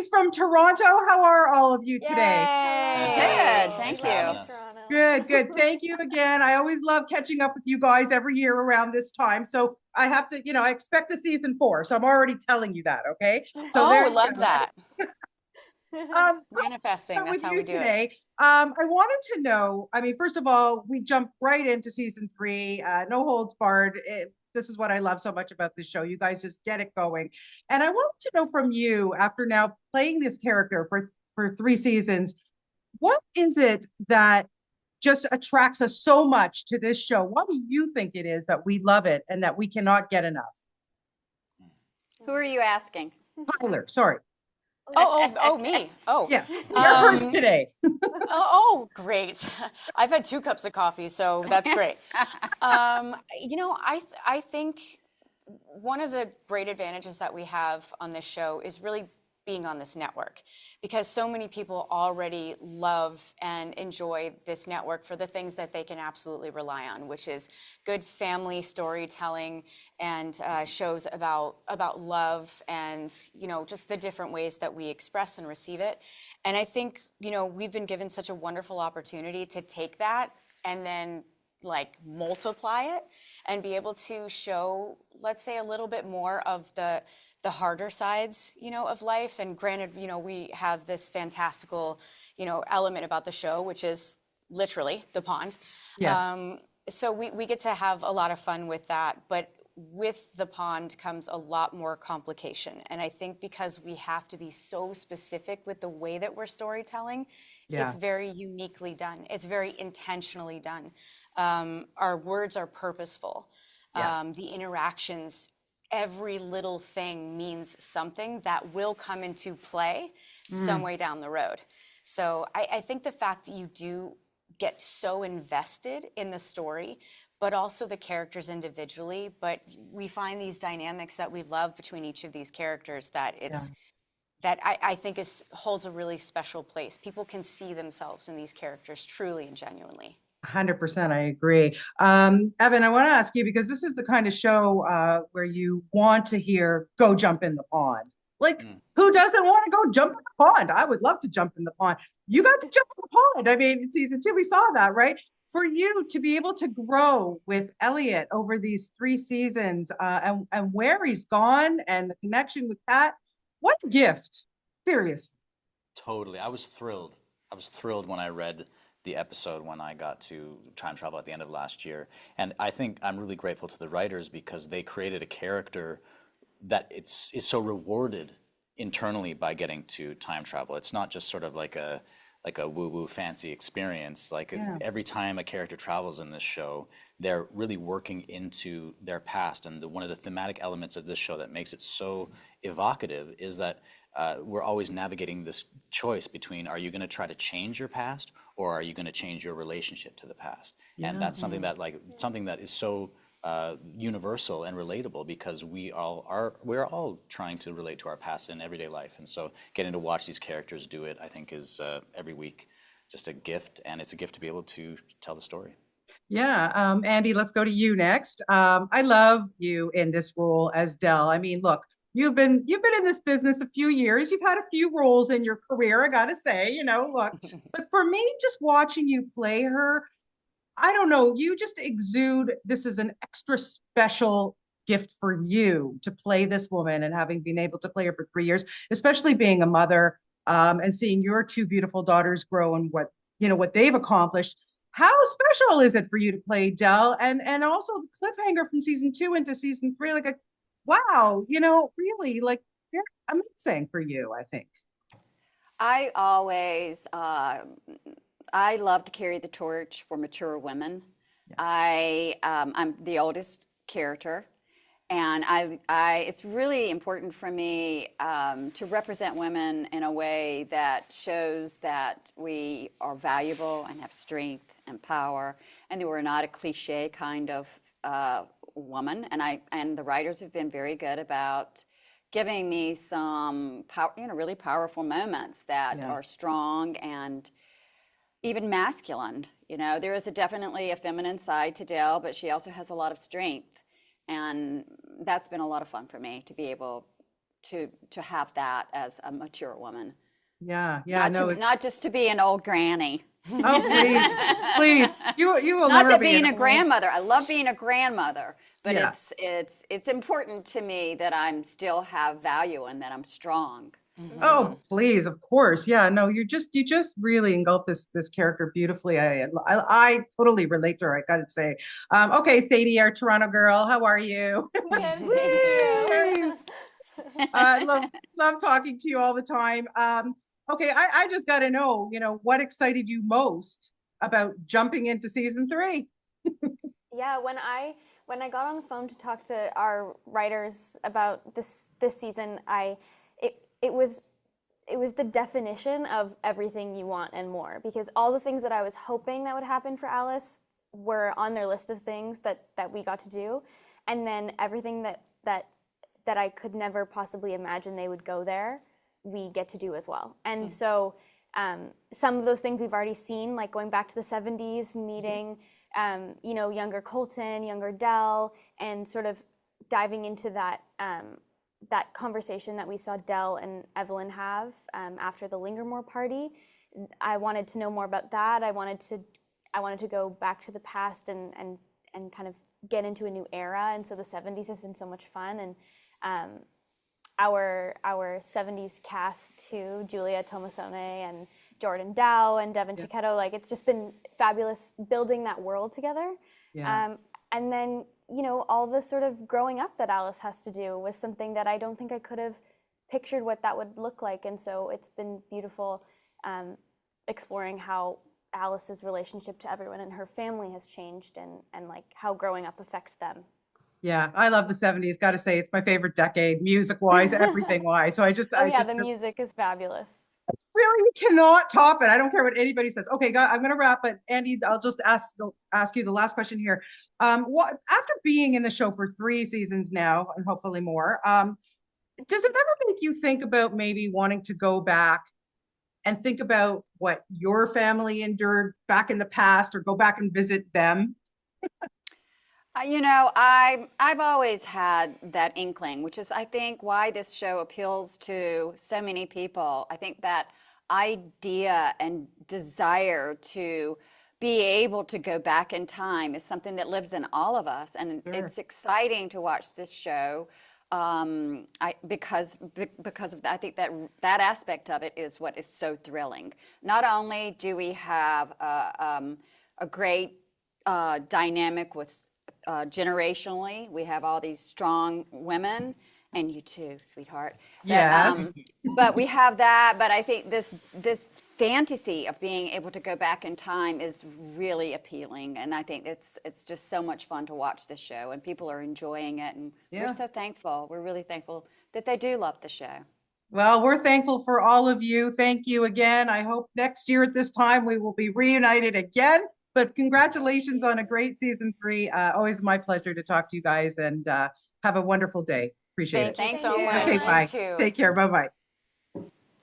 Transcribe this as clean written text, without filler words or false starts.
Greetings from Toronto. How are all of you today? Yay! Good, Thanks thank for having you. us. Good, good. Thank you again. I always love catching up with you guys every year around this time. So I have to, I expect a season four. So I'm already telling you that. Okay. So Oh, there we you love go. that. I'll Manifesting, start that's with how you we do it. today. I wanted to know, I mean, first of all, we jumped right into season three, no holds barred. This is what I love so much about this show. You guys just get it going. And I wanted to know from you, after now playing this character for three seasons, what is it that just attracts us so much to this show? What do you think it is that we love it and that we cannot get enough? Who are you asking? Tyler, sorry. Me. Oh, Yes, you're first um, today. great. I've had 2 cups of coffee, so that's great. I think one of the great advantages that we have on this show is really being on this network, because so many people already love and enjoy this network for the things that they can absolutely rely on, which is good family storytelling and shows about love and just the different ways that we express and receive it. And I think we've been given such a wonderful opportunity to take that and then like multiply it and be able to show, let's say, a little bit more of the harder sides, of life. And granted, we have this fantastical, element about the show, which is literally the pond. Yes. So we get to have a lot of fun with that, but with the pond comes a lot more complication. And I think because we have to be so specific with the way that we're storytelling, Yeah. it's very uniquely done. It's very intentionally done. Our words are purposeful. Yeah. The interactions, every little thing means something that will come into play some way down the road. So I think the fact that you do get so invested in the story, but also the characters individually, but we find these dynamics that we love between each of these characters that Yeah. I think holds a really special place. People can see themselves in these characters truly and genuinely. 100%, I agree. Evan, I want to ask you because this is the kind of show where you want to hear "Go jump in the pond." Like, Mm. who doesn't want to go jump in the pond? I would love to jump in the pond. You got to jump in the pond. I mean, in season two, we saw that, right? For you to be able to grow with Elliot over these three seasons, and where he's gone and the connection with Pat, what a gift! Seriously. Totally. I was thrilled. I was thrilled when I read the episode when I got to time travel at the end of last year. And I think I'm really grateful to the writers because they created a character that is so rewarded internally by getting to time travel. It's not just sort of like a woo-woo fancy experience. Like Yeah. every time a character travels in this show, they're really working into their past. And one of the thematic elements of this show that makes it so evocative is that we're always navigating this choice between, are you going to try to change your past or are you going to change your relationship to the past? Yeah. And that's something that is so universal and relatable because we're all trying to relate to our past in everyday life. And so getting to watch these characters do it, I think is every week just a gift, and it's a gift to be able to tell the story. Yeah, Andie, let's go to you next. I love you in this role as Dell. I mean, look, you've been in this business a few years. You've had a few roles in your career, I gotta say, look. But for me, just watching you play her, I don't know, you just exude this is an extra special gift for you to play this woman and having been able to play her for 3 years, especially being a mother, and seeing your two beautiful daughters grow and what they've accomplished. How special is it for you to play Dell and also the cliffhanger from season two into season three? Like, wow, really like very amazing for you, I think. I always, I love to carry the torch for mature women. Yeah. I'm the oldest character, and it's really important for me to represent women in a way that shows that we are valuable and have strength and power, and that we're not a cliche kind of woman. And the writers have been very good about giving me some power, really powerful moments that Yeah. are strong and even masculine. There is definitely a feminine side to Dell, but she also has a lot of strength. And that's been a lot of fun for me to be able to have that as a mature woman. Yeah, yeah, no. Not just to be an old granny. Oh, please, please. You will Not never that be being an a old- grandmother. I love being a grandmother, but Yeah. it's important to me that I'm still have value and that I'm strong. Oh, please, of course. Yeah, no, you just really engulf this character beautifully. I totally relate to her, I gotta say. Okay, Sadie, our Toronto girl, how are you? Thank you. Love talking to you all the time. Okay, I just gotta know, what excited you most about jumping into season 3? Yeah, when I got on the phone to talk to our writers about this season, it was the definition of everything you want and more, because all the things that I was hoping that would happen for Alice were on their list of things that we got to do, and then everything that I could never possibly imagine they would go there, we get to do as well. And so some of those things we've already seen, like going back to the 70s, meeting younger Colton, younger Dell, and sort of diving into that that conversation that we saw Dell and Evelyn have after the Lingermore party. I wanted to know more about that. I wanted to go back to the past and kind of get into a new era. And so the 70s has been so much fun. And our 70s cast too, Julia Tomasone and Jordan Dow and Devin Chiquetto, like it's just been fabulous building that world together. Yeah. And then, all the sort of growing up that Alice has to do was something that I don't think I could have pictured what that would look like. And so it's been beautiful exploring how Alice's relationship to everyone in her family has changed and like how growing up affects them. Yeah, I love the 70s. Got to say, it's my favorite decade, music-wise, everything-wise. So The music is fabulous. really cannot top it. I don't care what anybody says. Okay, I'm going to wrap it. Andie, I'll just ask you the last question here. After being in the show for 3 seasons now, and hopefully more, does it ever make you think about maybe wanting to go back and think about what your family endured back in the past, or go back and visit them? I've always had that inkling, which is, I think, why this show appeals to so many people. I think that idea and desire to be able to go back in time is something that lives in all of us, and it's exciting to watch this show. Because of that, I think that aspect of it is what is so thrilling. Not only do we have a great dynamic with generationally, we have all these strong women, and you too, sweetheart. Yes. But we have that. But I think this fantasy of being able to go back in time is really appealing, and I think it's just so much fun to watch this show, and people are enjoying it, and we're so thankful. We're really thankful that they do love the show. Well, we're thankful for all of you. Thank you again. I hope next year at this time we will be reunited again. But congratulations on a great season 3. Always my pleasure to talk to you guys, and have a wonderful day. Appreciate it. Thank you Thank so you. much. Okay, You bye. too. Take care. Bye-bye.